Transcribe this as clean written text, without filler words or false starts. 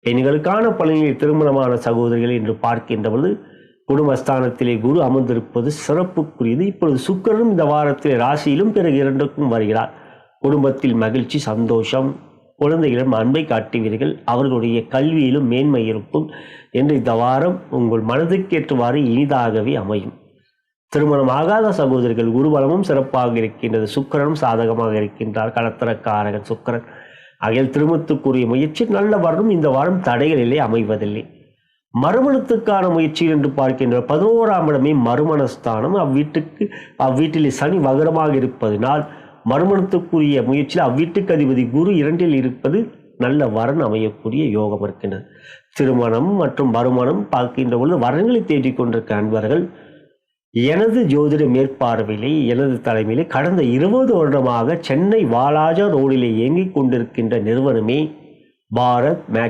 பெண்களுக்கான பலனில் திருமணமான சகோதரிகள் என்று பார்க்கின்ற பொழுது குடும்பஸ்தானத்திலே குரு அமர்ந்திருப்பது சிறப்புக்குரியது. இப்பொழுது சுக்கிரனும் இந்த வாரத்திலே ராசியிலும் பிறகு 2க்கும் வருகிறார். குடும்பத்தில் மகிழ்ச்சி, சந்தோஷம், குழந்தைகளிடம் அன்பை காட்டுவீர்கள். அவர்களுடைய கல்வியிலும் மேன்மை இருக்கும் என்று இந்த வாரம் உங்கள் மனதுக்கேற்றவாறு இனிதாகவே அமையும். திருமணம் ஆகாத சகோதரிகள் குருபலமும் சிறப்பாக இருக்கின்றது. சுக்கிரனும் சாதகமாக இருக்கின்றார். கலத்திரக்காரகன் சுக்கிரன் ஆகியால் திருமணத்துக்குரிய முயற்சி நல்ல வாரம் இந்த வாரம் தடைகளிலே அமைவதில்லை. மறுமணத்துக்கான முயற்சி என்று பார்க்கின்ற 11ஆம் இடமே மறுமணஸ்தானம். அவ்வீட்டிலே சனி வகரமாக இருப்பதனால் மறுமணத்துக்குரிய முயற்சியில் அவ்வீட்டுக்கு அதிபதி குரு 2ல் இருப்பது நல்ல வரன் அமையக்கூடிய யோகம் இருக்கின்றது. திருமணம் மற்றும் மறுமணம் பார்க்கின்ற பொழுது வரன்களை தேடிக் கொண்டிருக்க அன்பர்கள், எனது ஜோதிட மேற்பார்வையிலே எனது தலைமையிலே கடந்த 20 வருடமாக சென்னை வாலாஜா ரோடிலே இயங்கிக் கொண்டிருக்கின்ற நிறுவனமே பாரத் மேக்ஸ்